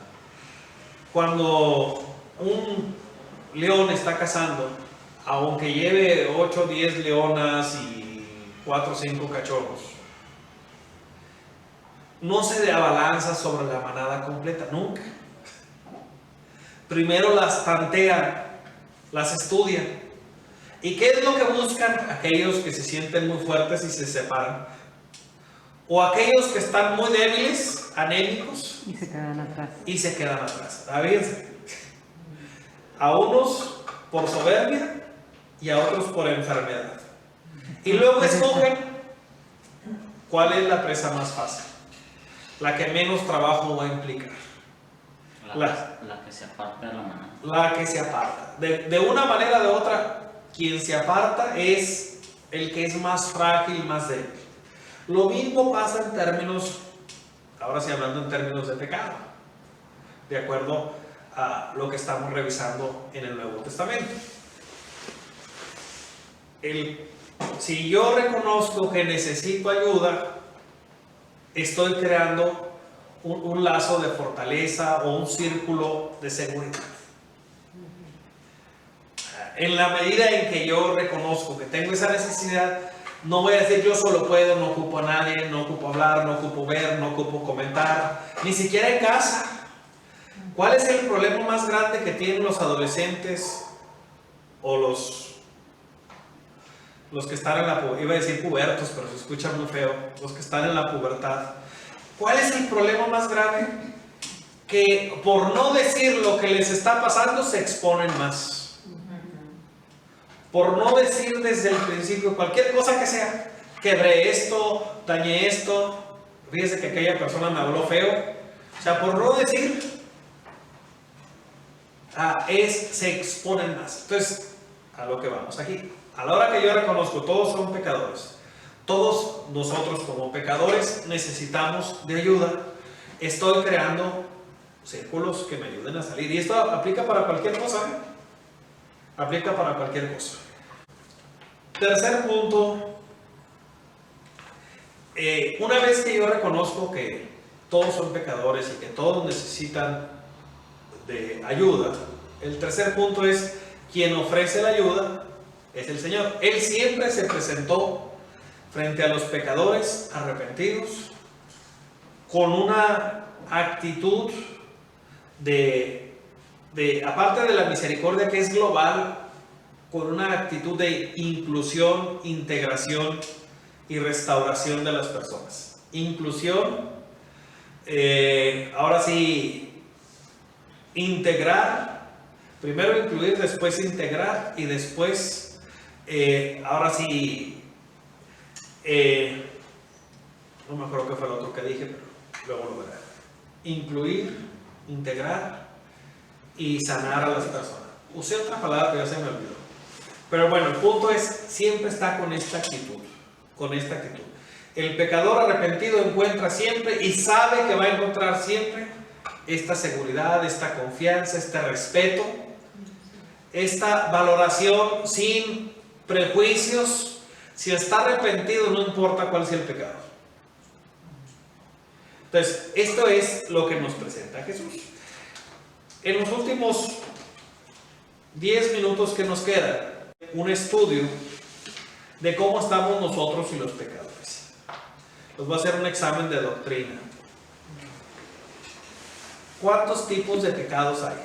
Cuando un león está cazando, aunque lleve 8 o 10 leonas y 4 o 5 cachorros, no se abalanza sobre la manada completa, nunca. Primero las tantean, las estudian. ¿Y qué es lo que buscan? Aquellos que se sienten muy fuertes y se separan. O aquellos que están muy débiles, anémicos. Y se quedan atrás. Y se quedan atrás. Fíjense. A unos por soberbia y a otros por enfermedad. Y luego escogen cuál es la presa más fácil. La que menos trabajo va a implicar. La que se aparta de la manada. La que se aparta. De una manera o de otra, quien se aparta es el que es más frágil, más débil. Lo mismo pasa en términos, ahora sí hablando en términos de pecado, de acuerdo a lo que estamos revisando en el Nuevo Testamento. Si yo reconozco que necesito ayuda, estoy creando un lazo de fortaleza o un círculo de seguridad. En la medida en que yo reconozco que tengo esa necesidad, no voy a decir yo solo puedo, no ocupo a nadie, no ocupo hablar, no ocupo ver, no ocupo comentar, ni siquiera en casa. ¿Cuál es el problema más grande que tienen los adolescentes o los que están en la pubertad? Iba a decir pubertos, pero se escucha muy feo. Los que están en la pubertad. ¿Cuál es el problema más grave? Que por no decir lo que les está pasando se exponen más. Por no decir desde el principio cualquier cosa que sea, quebré esto, dañé esto, fíjese que aquella persona me habló feo, o sea, por no decir, se exponen más. Entonces, a lo que vamos aquí, a la hora que yo reconozco, todos son pecadores, todos nosotros como pecadores necesitamos de ayuda, estoy creando círculos que me ayuden a salir, y esto aplica para cualquier cosa, aplica para cualquier cosa. Tercer punto, una vez que yo reconozco que todos son pecadores y que todos necesitan de ayuda, el tercer punto es: quien ofrece la ayuda es el Señor. Él siempre se presentó frente a los pecadores arrepentidos con una actitud aparte de la misericordia que es global, con una actitud de inclusión, integración y restauración de las personas. Inclusión, ahora sí, integrar, primero incluir, después integrar y después, ahora sí, no me acuerdo qué fue lo otro que dije, pero luego lo veré. Incluir, integrar y sanar a las personas. Usé otra palabra pero ya se me olvidó. Pero bueno, el punto es, siempre está con esta actitud, con esta actitud. El pecador arrepentido encuentra siempre y sabe que va a encontrar siempre esta seguridad, esta confianza, este respeto, esta valoración sin prejuicios. Si está arrepentido, no importa cuál sea el pecado. Entonces, esto es lo que nos presenta Jesús. En los últimos 10 minutos que nos quedan, un estudio de cómo estamos nosotros y los pecadores. Les voy a hacer un examen de doctrina. ¿Cuántos tipos de pecados hay?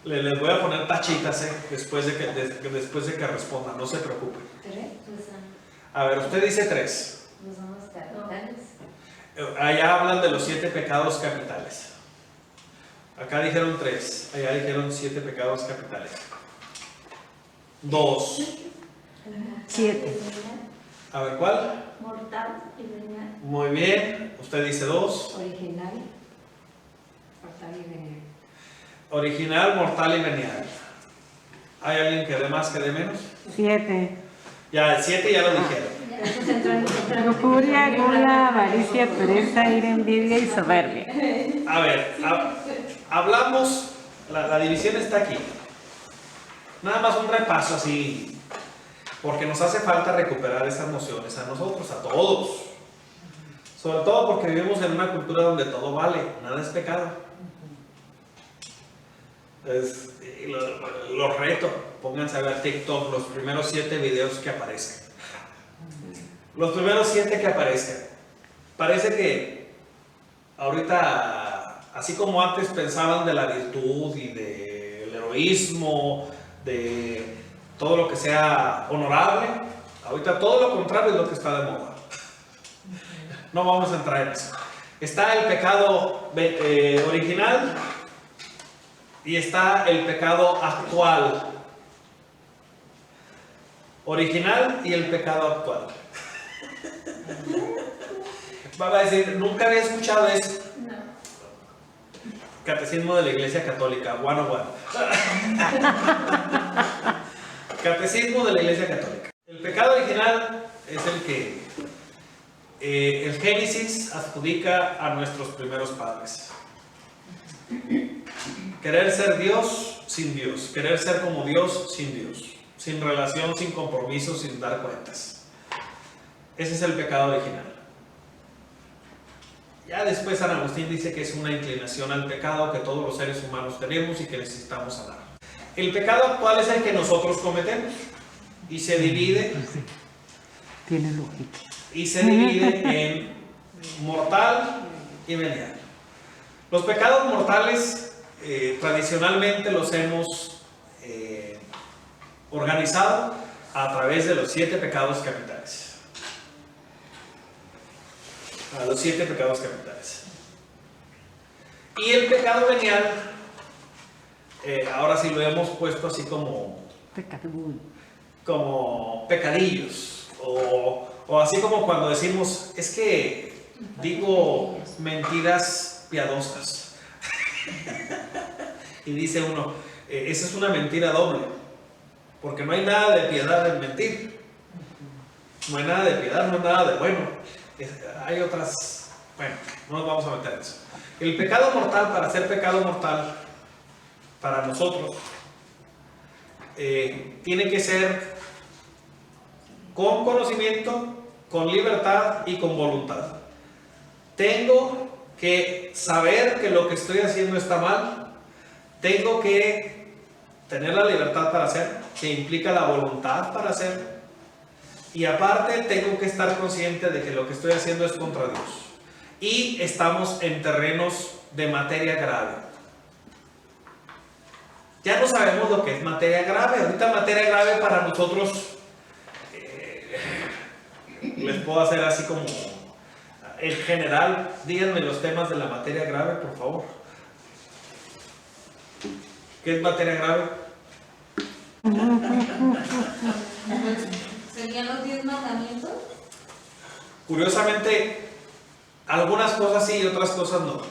Les voy a poner tachitas después de que respondan, no se preocupen. A ver, usted dice 3. Allá hablan de los 7 pecados capitales. Acá dijeron 3, allá dijeron 7 pecados capitales. 2. 7. A ver, ¿cuál? Mortal y venial. Muy bien, usted dice 2. Original. Mortal y venial. Original, mortal y venial. ¿Hay alguien que dé más, que dé menos? 7. Ya, el 7 ya lo dijeron. Lujuria, gula, avaricia, pereza, ira, envidia y soberbia. A ver, hablamos, la división está aquí. Nada más un repaso así, porque nos hace falta recuperar esas nociones a nosotros, a todos. Sobre todo porque vivimos en una cultura donde todo vale, nada es pecado. Los reto, pónganse a ver TikTok, los primeros 7 videos que aparezcan. Los primeros 7 que aparezcan. Parece que ahorita, así como antes pensaban de la virtud y del heroísmo, de todo lo que sea honorable, ahorita todo lo contrario es lo que está de moda. No vamos a entrar en eso. Está el pecado original y está el pecado actual. Original y el pecado actual. Va a decir, nunca había escuchado eso. No. Catecismo de la Iglesia Católica, 101. Catecismo de la Iglesia Católica. El pecado original es el que el Génesis adjudica a nuestros primeros padres. Querer ser Dios sin Dios, querer ser como Dios sin Dios, sin relación, sin compromiso, sin dar cuentas. Ese es el pecado original. Ya después San Agustín dice que es una inclinación al pecado que todos los seres humanos tenemos y que necesitamos sanar. El pecado actual es el que nosotros cometemos y se divide. Tiene lógica. Y se divide en mortal y venial. Los pecados mortales tradicionalmente los hemos organizado a través de los 7 pecados capitales. A los 7 pecados capitales. Y el pecado venial, ahora sí lo hemos puesto así como pecadillos, o así como cuando decimos, es que digo mentiras piadosas. Y dice uno, esa es una mentira doble, porque no hay nada de piedad en mentir. No hay nada de piedad, no hay nada de bueno. Hay otras, bueno, no nos vamos a meter en eso. El pecado mortal, para ser pecado mortal para nosotros, tiene que ser con conocimiento, con libertad y con voluntad. Tengo que saber que lo que estoy haciendo está mal. Tengo que tener la libertad para hacer, que implica la voluntad para hacer. Y aparte tengo que estar consciente de que lo que estoy haciendo es contra Dios. Y estamos en terrenos de materia grave. Ya no sabemos lo que es materia grave. Ahorita materia grave para nosotros, les puedo hacer así como en general. Díganme los temas de la materia grave, por favor. ¿Qué es materia grave? ¿Serían los 10 mandamientos? Curiosamente, algunas cosas sí y otras cosas no.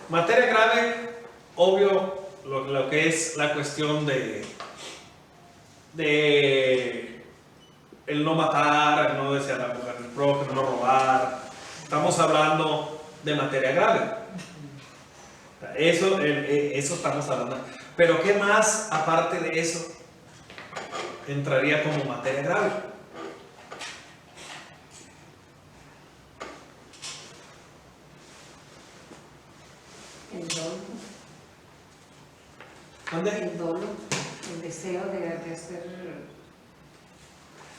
Materia grave, obvio, lo que es la cuestión de el no matar, el no desear a la mujer del prójimo, no robar. Estamos hablando de materia grave. Eso estamos hablando. Pero ¿qué más aparte de eso entraría como materia grave? El dolo. ¿Dónde? El dolo. El deseo de hacer.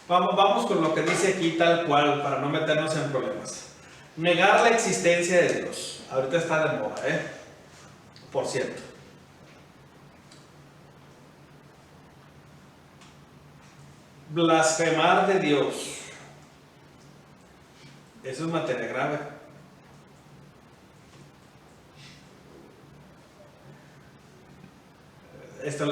Vamos con lo que dice aquí tal cual, para no meternos en problemas. Negar la existencia de Dios. Ahorita está de moda, por cierto. Blasfemar de Dios. Eso es materia grave. Esto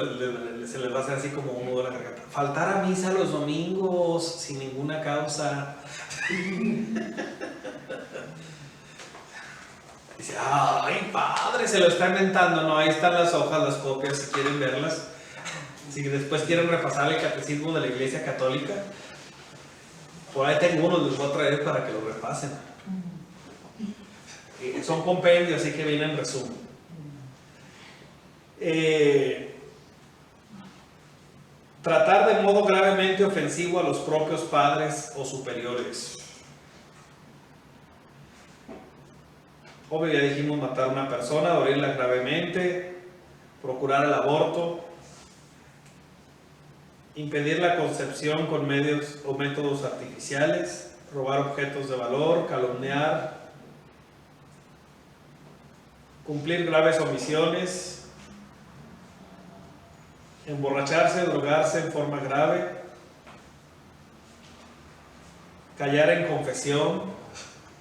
se les va a hacer así como un nudo en la garganta. Faltar a misa los domingos sin ninguna causa. Dice, ay padre, se lo está inventando. No, ahí están las hojas, las copias, si quieren verlas. Si después quieren repasar el catecismo de la Iglesia Católica, por ahí tengo uno, les voy a traer para que lo repasen. Son compendios, así que vienen en resumen. Tratar de modo gravemente ofensivo a los propios padres o superiores. Obvio, ya dijimos matar a una persona, herirla gravemente, procurar el aborto, impedir la concepción con medios o métodos artificiales, robar objetos de valor, calumniar, cumplir graves omisiones, emborracharse, drogarse en forma grave, callar en confesión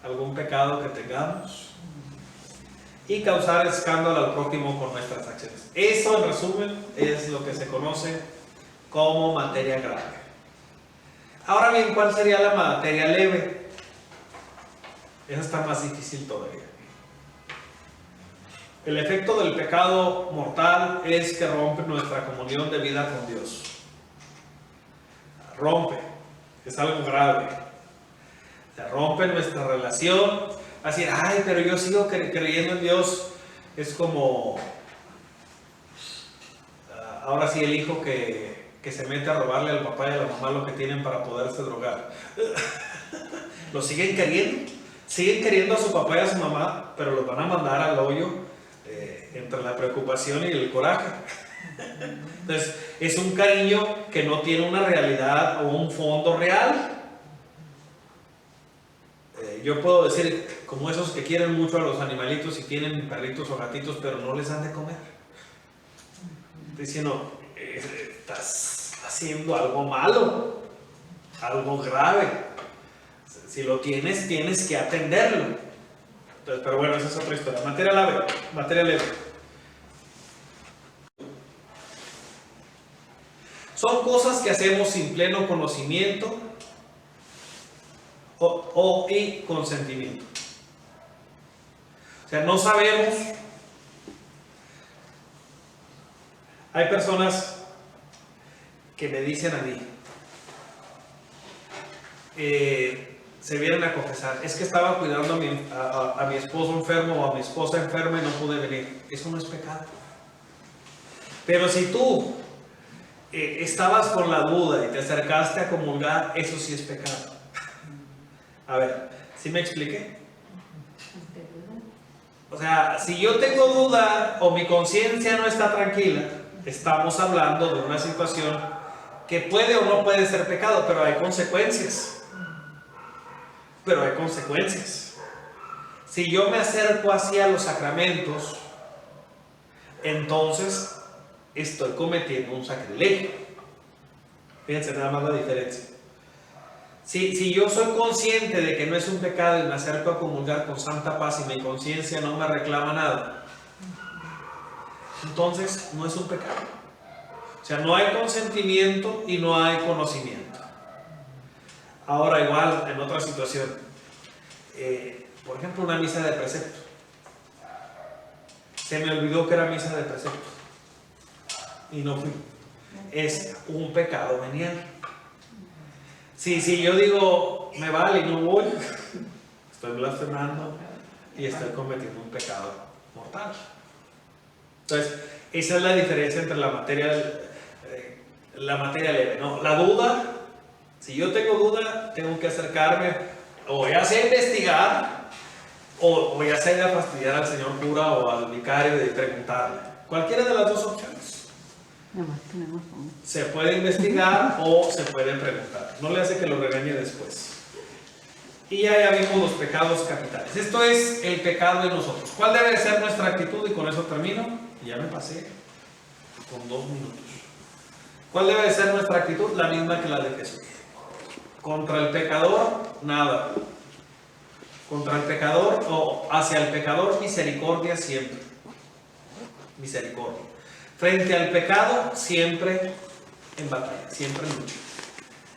algún pecado que tengamos y causar escándalo al prójimo con nuestras acciones. Eso, en resumen, es lo que se conoce como materia grave. Ahora bien, ¿cuál sería la materia leve? Esa está más difícil todavía. El efecto del pecado mortal es que rompe nuestra comunión de vida con Dios. Rompe, es algo grave. Se rompe nuestra relación. Así, ay, pero yo sigo creyendo en Dios. Es como, ahora sí, el hijo que se mete a robarle al papá y a la mamá lo que tienen para poderse drogar. Lo siguen queriendo a su papá y a su mamá, pero los van a mandar al hoyo. Entre la preocupación y el coraje. Entonces, es un cariño que no tiene una realidad o un fondo real. Yo puedo decir, como esos que quieren mucho a los animalitos y tienen perritos o gatitos, pero no les dan de comer. Diciendo, estás haciendo algo malo, algo grave. Si lo tienes, tienes que atenderlo. Entonces, pero bueno, esa es otra historia. Materia leve. Son cosas que hacemos sin pleno conocimiento y consentimiento. O sea, no sabemos. Hay personas que me dicen a mí, se vienen a confesar, es que estaba cuidando a mi esposo enfermo o a mi esposa enferma y no pude venir. Eso no es pecado. Pero si tú estabas con la duda y te acercaste a comulgar, eso sí es pecado. A ver, ¿sí me expliqué? O sea, si yo tengo duda o mi conciencia no está tranquila, estamos hablando de una situación que puede o no puede ser pecado, pero hay consecuencias. Pero hay consecuencias. Si yo me acerco hacia los sacramentos, entonces estoy cometiendo un sacrilegio. Fíjense nada más la diferencia. Si yo soy consciente de que no es un pecado y me acerco a comulgar con santa paz y mi conciencia no me reclama nada, entonces no es un pecado. O sea, no hay consentimiento y no hay conocimiento. Ahora igual, en otra situación, por ejemplo, una misa de precepto. Se me olvidó que era misa de precepto y no fui. Es un pecado venial. Si yo digo, me vale y no voy, estoy blasfemando y estoy cometiendo un pecado mortal. Entonces, esa es la diferencia entre la materia leve, ¿no? La duda, si yo tengo duda, tengo que acercarme, o ya sea investigar, o ya sea ir a fastidiar al señor cura o al vicario y preguntarle. Cualquiera de las dos opciones. Se puede investigar o se puede preguntar. No le hace que lo regañe después. Y ya vimos los pecados capitales. Esto es el pecado de nosotros. ¿Cuál debe ser nuestra actitud? Y con eso termino. Y ya me pasé con 2 minutos. ¿Cuál debe ser nuestra actitud? La misma que la de Jesús. Contra el pecador, nada. Contra el pecador o hacia el pecador, misericordia siempre. Misericordia. Frente al pecado, siempre en batalla, siempre en lucha.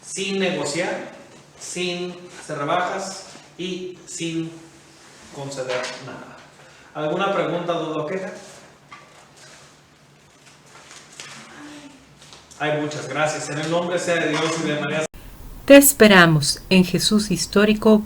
Sin negociar, sin hacer rebajas y sin conceder nada. ¿Alguna pregunta, duda o queja? Hay muchas, gracias. En el nombre sea de Dios y de María. Te esperamos en Jesús Histórico